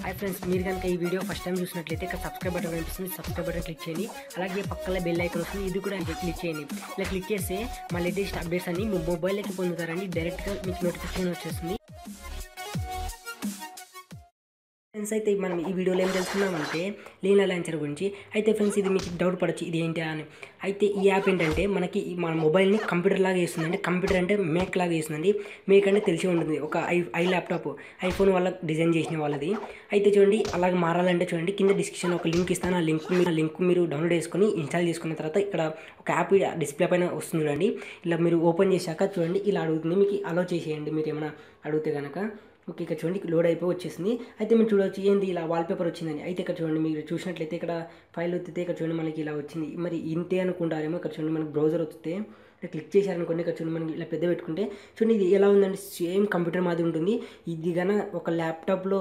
Hi friends, మీరు కనుక ఈ వీడియో ఫస్ట్ టైం చూసినట్లయితే ఇక్కడ సబ్స్క్రైబ్ బటన్ కనిపిస్తుంది. సబ్స్క్రైబ్ బటన్ క్లిక్ చేయండి. అలాగే పక్కన బెల్ ఐకాన్ వస్తుంది, ఇది కూడా క్లిక్ చేయండి. ఇలా క్లిక్ చేస్తే మా లేటెస్ట్ అప్డేట్స్ అన్ని మీ మొబైల్లోకి పొందుతారండి. డైరెక్ట్గా మీకు నోటిఫికేషన్ వచ్చేస్తుంది. ఫ్రెండ్స్, అయితే మనం ఈ వీడియోలో ఏం తెలుసుకున్నామంటే లీనా లాంచర్ గురించి. అయితే ఫ్రెండ్స్, ఇది మీకు డౌట్ పడచ్చు, ఇది ఏంటి అని. అయితే ఈ యాప్ ఏంటంటే మనకి మన మొబైల్ని కంప్యూటర్ లాగా చేస్తుందండి. కంప్యూటర్ అంటే మేక్ లాగా చేస్తుందండి. మేక్ అంటే తెలిసి ఉంటుంది, ఒక ఐ ల్యాప్టాప్ ఐఫోన్ వాళ్ళ డిజైన్ చేసిన వాళ్ళది. అయితే చూడండి, అలాగే మారాలంటే చూడండి, కింద డిస్క్రిప్షన్ ఒక లింక్ ఇస్తాను. ఆ లింక్ మీరు డౌన్లోడ్ చేసుకొని ఇన్స్టాల్ చేసుకున్న తర్వాత ఇక్కడ ఒక యాప్ డిస్ప్లే పైన వస్తుంది చూడండి. ఇలా మీరు ఓపెన్ చేశాక చూడండి, ఇలా అడుగుతుంది. మీకు అలో చేసేయండి మీరు ఏమైనా అడిగితే కనుక. ఓకే, ఇక్కడ చూడండి లోడ్ అయిపోయి వచ్చేసింది. అయితే మీరు చూడవచ్చు ఏంది ఇలా వాల్పేపర్ వచ్చిందని. అయితే ఇక్కడ చూడండి, మీరు చూసినట్లయితే ఇక్కడ ఫైల్ వస్తే ఇక్కడ చూడండి మనకి ఇలా వచ్చింది. మరి ఇంతే అనుకుంటారేమో. ఇక్కడ చూడండి మనకి బ్రౌజర్ వస్తే ఇక్కడ క్లిక్ చేశారనుకోండి, ఇక్కడ చూడండి మనకి ఇలా పెద్ద పెట్టుకుంటే చూడండి ఇది ఎలా ఉందండి, సేమ్ కంప్యూటర్ మాది ఉంటుంది. ఇది కన్నా ఒక ల్యాప్టాప్లో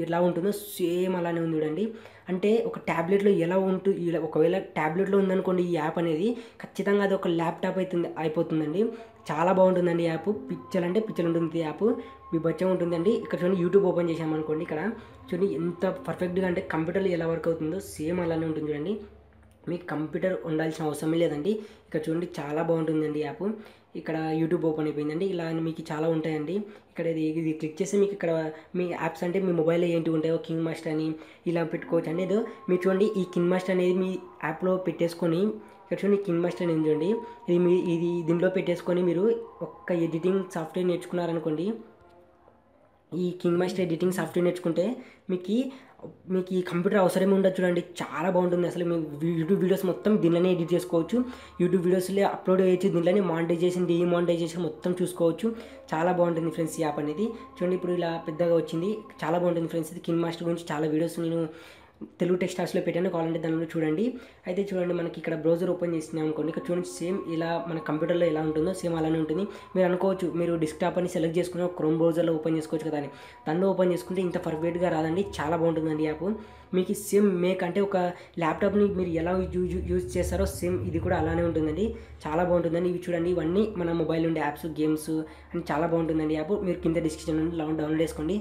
ఎలా ఉంటుందో సేమ్ అలానే ఉంది చూడండి. అంటే ఒక ట్యాబ్లెట్లో ఎలా ఉంటుంది, ఒకవేళ ట్యాబ్లెట్లో ఉందనుకోండి ఈ యాప్ అనేది, ఖచ్చితంగా అది ఒక ల్యాప్టాప్ అయిపోతుందండి. చాలా బాగుంటుందండి యాప్. పిక్చర్ అంటే పిక్చర్ ఉంటుంది యాప్, మీ బచ్చం ఉంటుందండి. ఇక్కడ చూడండి యూట్యూబ్ ఓపెన్ చేసామనుకోండి, ఇక్కడ చూడండి ఎంత పర్ఫెక్ట్గా అంటే కంప్యూటర్లో ఎలా వర్క్ అవుతుందో సేమ్ అలానే ఉంటుంది చూడండి. మీకు కంప్యూటర్ ఉండాల్సిన అవసరమే లేదండి. ఇక్కడ చూడండి చాలా బాగుంటుందండి యాప్. ఇక్కడ యూట్యూబ్ ఓపెన్ అయిపోయిందండి. ఇలా మీకు చాలా ఉంటాయండి. ఇక్కడ ఇది క్లిక్ చేస్తే మీకు ఇక్కడ మీ యాప్స్ అంటే మీ మొబైల్లో ఏంటి ఉంటాయో కింగ్ మాస్టర్ అని ఇలా పెట్టుకోవచ్చు అండి. ఏదో మీరు చూడండి, ఈ కింగ్ మాస్టర్ అనేది మీ యాప్లో పెట్టేసుకొని ఇక్కడ చూడండి కింగ్ మాస్టర్ అనేది చూడండి, ఇది దీంట్లో పెట్టేసుకొని మీరు ఒక్క ఎడిటింగ్ సాఫ్ట్వేర్ నేర్చుకున్నారనుకోండి, ఈ కింగ్ మాస్టర్ ఎడిటింగ్ సాఫ్ట్వేర్ నేర్చుకుంటే మీకు ఈ కంప్యూటర్ అవసరమే ఉండదు చూడండి. చాలా బాగుంటుంది అసలు. మీ యూట్యూబ్ వీడియోస్ మొత్తం దీనిలోనే ఎడిట్ చేసుకోవచ్చు. యూట్యూబ్ వీడియోస్లో అప్లోడ్ చేయొచ్చు. దీనిలోనే మానిటైజేషన్ డిమానిటైజేషన్ మొత్తం చూసుకోవచ్చు. చాలా బాగుంటుంది ఫ్రెండ్స్ ఈ యాప్ అనేది. చూడండి ఇప్పుడు ఇలా పెద్దగా వచ్చింది. చాలా బాగుంటుంది ఫ్రెండ్స్. ఇది కింగ్ మాస్టర్ గురించి చాలా వీడియోస్ నేను తెలుగు టెక్స్టార్స్లో పెట్టాను, కావాలంటే దానిలో చూడండి. అయితే చూడండి మనకి ఇక్కడ బ్రౌజర్ ఓపెన్ చేసినాం అనుకోండి, ఇక్కడ చూడండి సేమ్ ఇలా మన కంప్యూటర్లో ఎలా ఉంటుందో సేమ్ అలానే ఉంటుంది. మీరు అనుకోవచ్చు, మీరు డెస్క్టాప్ అని సెలెక్ట్ చేసుకున్న క్రోమ్ బ్రౌజర్లో ఓపెన్ చేసుకోవచ్చు కదా అని. దానిలో ఓపెన్ చేసుకుంటే ఇంత పర్ఫెక్ట్గా రాదండి. చాలా బాగుంటుందండి యాప్. మీకు సేమ్ మేక్ అంటే ఒక ల్యాప్టాప్ని మీరు ఎలా యూజ్ చేస్తారో సేమ్ ఇది కూడా అలానే ఉంటుందండి. చాలా బాగుంటుందండి. ఇవి చూడండి, ఇవన్నీ మన మొబైల్ ఉండే యాప్స్, గేమ్స్ అని చాలా బాగుంటుందండి యాప్. మీరు కింద డిస్క్రిప్షన్ నుండి డౌన్లోడ్ చేసుకోండి.